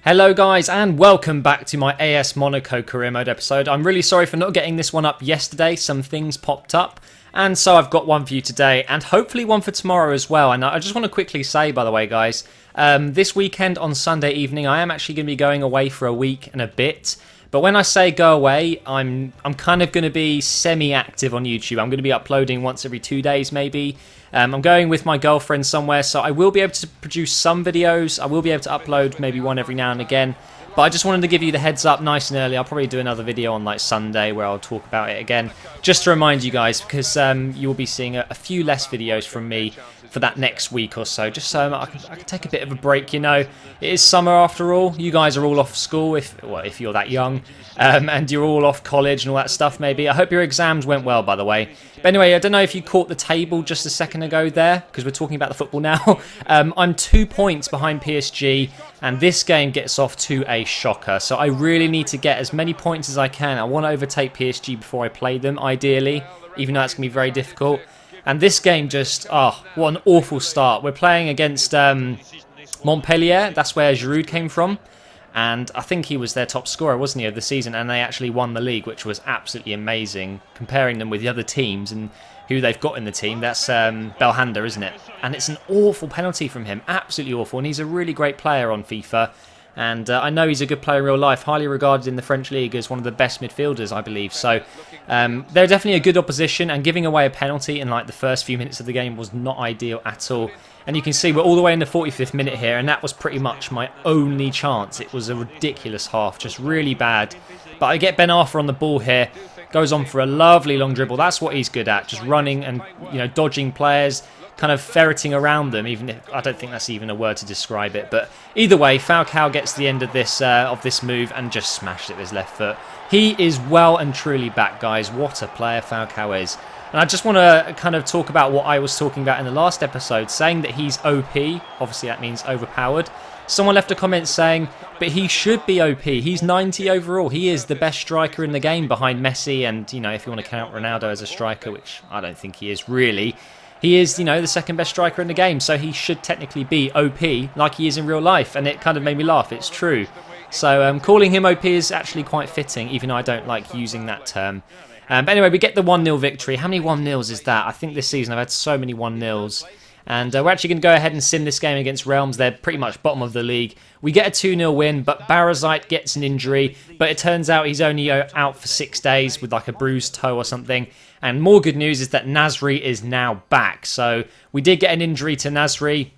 Hello guys and welcome back to my AS Monaco career mode episode. I'm really sorry for not getting this one up yesterday, some things popped up and so I've got one for you today and hopefully one for tomorrow as well. And I just want to quickly say, by the way guys, this weekend on Sunday evening I am actually going to be going away for a week and a bit. But when I say go away, I'm kind of going to be semi-active on YouTube. I'm going to be uploading once every 2 days maybe. I'm going with my girlfriend somewhere, so I will be able to produce some videos. I will be able to upload maybe one every now and again. But I just wanted to give you the heads up nice and early. I'll probably do another video on like Sunday where I'll talk about it again. Just to remind you guys, because you will be seeing a few less videos from me for that next week or so, just so I can take a bit of a break. You know, it is summer after all. You guys are all off school, if you're that young, and you're all off college and all that stuff maybe. I hope your exams went well, by the way. But anyway, I don't know if you caught the table just a second ago there, because we're talking about the football now. I'm 2 points behind PSG, and this game gets off to a shocker. So I really need to get as many points as I can. I want to overtake PSG before I play them, ideally, even though it's going to be very difficult. And this game just, what an awful start. We're playing against Montpellier. That's where Giroud came from. And I think he was their top scorer, wasn't he, of the season? And they actually won the league, which was absolutely amazing. Comparing them with the other teams and who they've got in the team. That's Belhanda, isn't it? And it's an awful penalty from him. Absolutely awful. And he's a really great player on FIFA. And I know he's a good player in real life, highly regarded in the French league as one of the best midfielders, I believe. So they're definitely a good opposition, and giving away a penalty in like the first few minutes of the game was not ideal at all. And you can see we're all the way in the 45th minute here, and that was pretty much my only chance. It was a ridiculous half, just really bad. But I get Ben Arthur on the ball here, goes on for a lovely long dribble. That's what he's good at, just running and dodging players, kind of ferreting around them, even if I don't think that's even a word to describe it. But either way, Falcao gets the end of this move and just smashed it with his left foot. He is well and truly back, guys. What a player Falcao is. And I just want to kind of talk about what I was talking about in the last episode, saying that he's OP. Obviously, that means overpowered. Someone left a comment saying, but he should be OP. He's 90 overall. He is the best striker in the game behind Messi. And, if you want to count Ronaldo as a striker, which I don't think he is really, he is, the second best striker in the game, so he should technically be OP like he is in real life, and it kind of made me laugh. It's true. So calling him OP is actually quite fitting, even though I don't like using that term. But anyway, we get the 1-0 victory. How many 1-0s is that? I think this season I've had so many 1-0s. And we're actually going to go ahead and sim this game against Reims. They're pretty much bottom of the league. We get a 2-0 win, but Barazite gets an injury. But it turns out he's only out for 6 days with like a bruised toe or something. And more good news is that Nasri is now back. So we did get an injury to Nasri.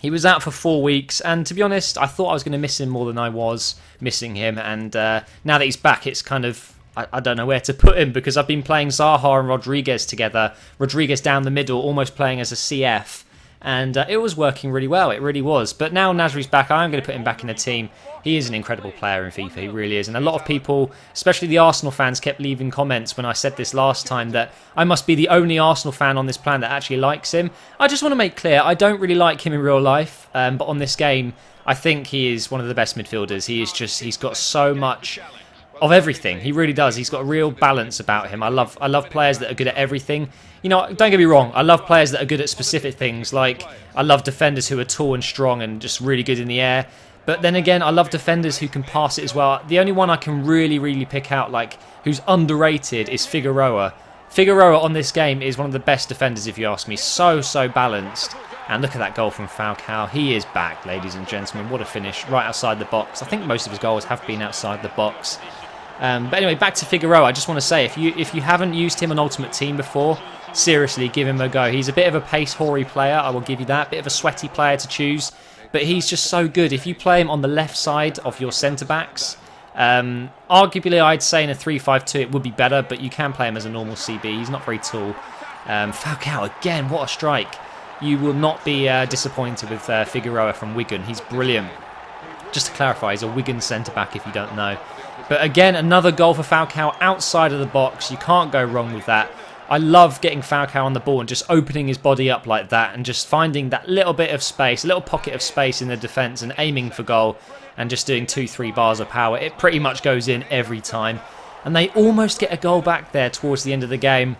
He was out for 4 weeks. And to be honest, I thought I was going to miss him more than I was missing him. And now that he's back, it's kind of, I don't know where to put him, because I've been playing Zaha and Rodriguez together. Rodriguez down the middle, almost playing as a CF. And it was working really well, it really was. But now Nasri's back, I'm going to put him back in the team. He is an incredible player in FIFA, he really is. And a lot of people, especially the Arsenal fans, kept leaving comments when I said this last time, that I must be the only Arsenal fan on this planet that actually likes him. I just want to make clear, I don't really like him in real life. But on this game, I think he is one of the best midfielders. He's got so much of everything. He really does. He's got a real balance about him. I love players that are good at everything. Don't get me wrong, I love players that are good at specific things. Like, I love defenders who are tall and strong and just really good in the air. But then again, I love defenders who can pass it as well. The only one I can really pick out, like, who's underrated is Figueroa. Figueroa on this game is one of the best defenders, if you ask me. So balanced. And look at that goal from Falcao. He is back, ladies and gentlemen. What a finish, right outside the box. I think most of his goals have been outside the box. But anyway, back to Figueroa. I just want to say, if you haven't used him on Ultimate Team before, seriously, give him a go. He's a bit of a pace-hoary player, I will give you that. Bit of a sweaty player to choose, but he's just so good. If you play him on the left side of your centre-backs, arguably I'd say in a 3-5-2 it would be better, but you can play him as a normal CB. He's not very tall. Falcao, again, what a strike. You will not be disappointed with Figueroa from Wigan. He's brilliant. Just to clarify, he's a Wigan centre-back if you don't know. But again, another goal for Falcao outside of the box. You can't go wrong with that. I love getting Falcao on the ball and just opening his body up like that and just finding that little bit of space, a little pocket of space in the defence and aiming for goal and just doing 2-3 bars of power. It pretty much goes in every time. And they almost get a goal back there towards the end of the game.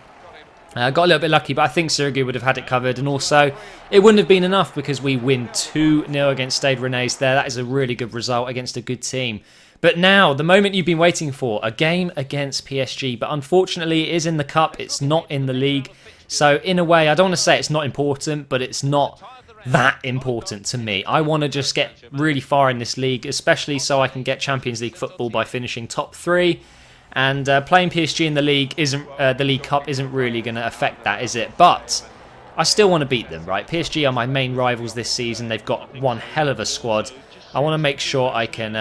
Got a little bit lucky, but I think Sirigu would have had it covered. And also, it wouldn't have been enough because we win 2-0 against Stade Rennais there. That is a really good result against a good team. But now, the moment you've been waiting for, a game against PSG. But unfortunately, it is in the cup. It's not in the league. So in a way, I don't want to say it's not important, but it's not that important to me. I want to just get really far in this league, especially so I can get Champions League football by finishing top 3. And playing PSG in the league the League Cup isn't really going to affect that, is it? But I still want to beat them, right? PSG are my main rivals this season. They've got one hell of a squad. I want to make sure I can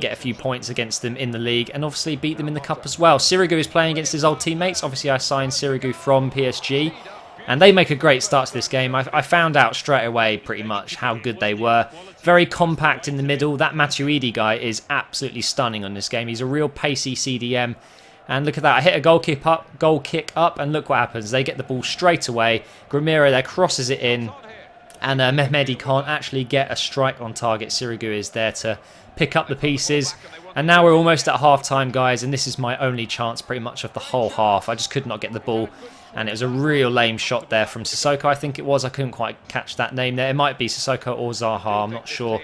get a few points against them in the league and obviously beat them in the cup as well. Sirigu is playing against his old teammates. Obviously, I signed Sirigu from PSG. And they make a great start to this game. I found out straight away pretty much how good they were. Very compact in the middle. That Matuidi guy is absolutely stunning on this game. He's a real pacey CDM. And look at that. I hit a goal kick up, and look what happens. They get the ball straight away. Gramiro there crosses it in. And Mehmedi can't actually get a strike on target. Sirigu is there to pick up the pieces. And now we're almost at half-time, guys. And this is my only chance pretty much of the whole half. I just could not get the ball. And it was a real lame shot there from Sissoko, I think it was. I couldn't quite catch that name there. It might be Sissoko or Zaha, I'm not sure.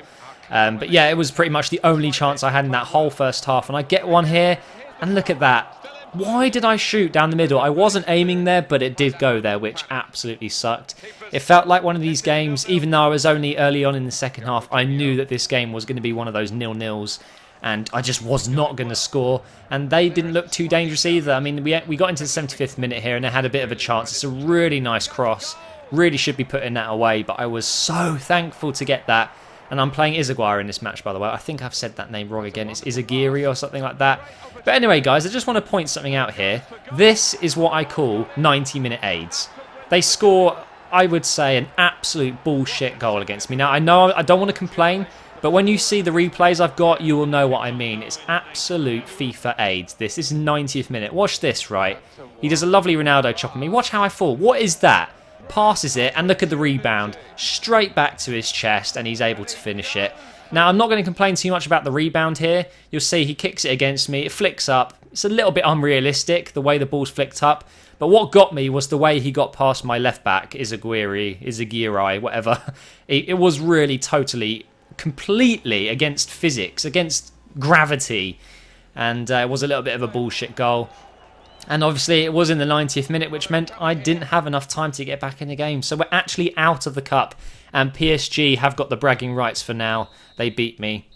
But yeah, it was pretty much the only chance I had in that whole first half. And I get one here, and look at that. Why did I shoot down the middle? I wasn't aiming there, but it did go there, which absolutely sucked. It felt like one of these games, even though I was only early on in the second half, I knew that this game was going to be one of those 0-0s. And I just was not going to score. And they didn't look too dangerous either. I mean, we got into the 75th minute here and they had a bit of a chance. It's a really nice cross. Really should be putting that away. But I was so thankful to get that. And I'm playing Izaguirre in this match, by the way. I think I've said that name wrong again. It's Izaguirre or something like that. But anyway, guys, I just want to point something out here. This is what I call 90-minute aids. They score, I would say, an absolute bullshit goal against me. Now, I know I don't want to complain. But when you see the replays I've got, you will know what I mean. It's absolute FIFA AIDS. This is 90th minute. Watch this, right? He does a lovely Ronaldo chop on me. Watch how I fall. What is that? Passes it, and look at the rebound. Straight back to his chest, and he's able to finish it. Now, I'm not going to complain too much about the rebound here. You'll see he kicks it against me. It flicks up. It's a little bit unrealistic, the way the ball's flicked up. But what got me was the way he got past my left back, Izaguirre, whatever. It was really totally completely against physics, against gravity, and it was a little bit of a bullshit goal. And obviously it was in the 90th minute, which meant I didn't have enough time to get back in the game. So we're actually out of the cup, and PSG have got the bragging rights for now. They beat me.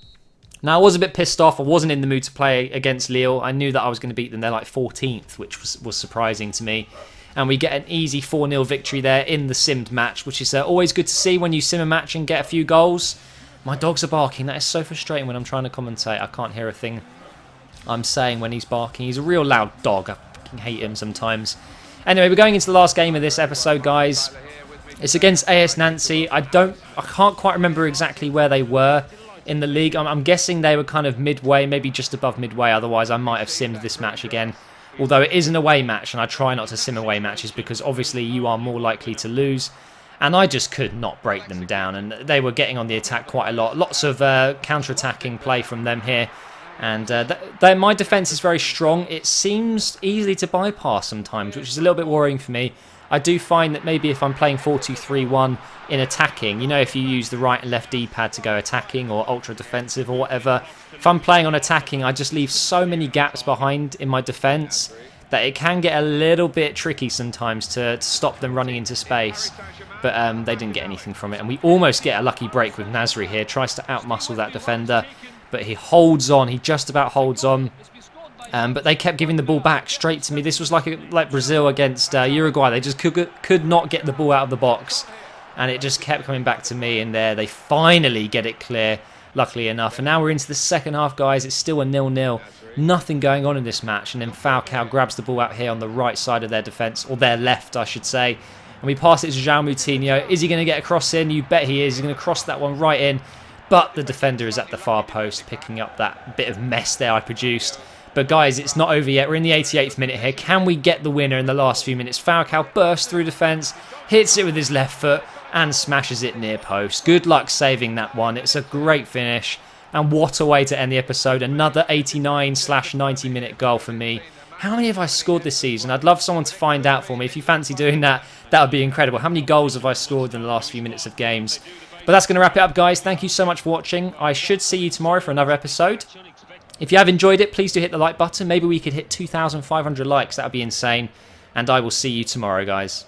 Now, I was a bit pissed off. I wasn't in the mood to play against Lille. I knew that I was going to beat them. They're like 14th, which was surprising to me. And we get an easy 4-0 victory there in the simmed match, which is always good to see when you sim a match and get a few goals. My dogs are barking. That is so frustrating when I'm trying to commentate. I can't hear a thing I'm saying when he's barking. He's a real loud dog. I fucking hate him sometimes. Anyway, we're going into the last game of this episode, guys. It's against AS Nancy. I can't quite remember exactly where they were in the league. I'm guessing they were kind of midway, maybe just above midway. Otherwise, I might have simmed this match again. Although it is an away match, and I try not to sim away matches because obviously you are more likely to lose. And I just could not break them down. And they were getting on the attack quite a lot. Lots of counter-attacking play from them here. And my defence is very strong. It seems easy to bypass sometimes, which is a little bit worrying for me. I do find that maybe if I'm playing 4-2-3-1 in attacking, you know, if you use the right and left D-pad to go attacking or ultra-defensive or whatever, if I'm playing on attacking, I just leave so many gaps behind in my defence that it can get a little bit tricky sometimes to stop them running into space. But they didn't get anything from it. And we almost get a lucky break with Nasri here. Tries to outmuscle that defender. But he holds on. He just about holds on. But they kept giving the ball back straight to me. This was like Brazil against Uruguay. They just could not get the ball out of the box. And it just kept coming back to me. And there they finally get it clear, luckily enough. And now we're into the second half, guys. It's still a 0-0. Nothing going on in this match. And then Falcao grabs the ball out here on the right side of their defence. Or their left, I should say. And we pass it to João Moutinho. Is he going to get a cross in? You bet he is. He's going to cross that one right in. But the defender is at the far post, picking up that bit of mess there I produced. But guys, it's not over yet. We're in the 88th minute here. Can we get the winner in the last few minutes? Falcao bursts through defence, hits it with his left foot, and smashes it near post. Good luck saving that one. It's a great finish. And what a way to end the episode. Another 89/90 minute goal for me. How many have I scored this season? I'd love someone to find out for me. If you fancy doing that, that would be incredible. How many goals have I scored in the last few minutes of games? But that's going to wrap it up, guys. Thank you so much for watching. I should see you tomorrow for another episode. If you have enjoyed it, please do hit the like button. Maybe we could hit 2,500 likes. That would be insane. And I will see you tomorrow, guys.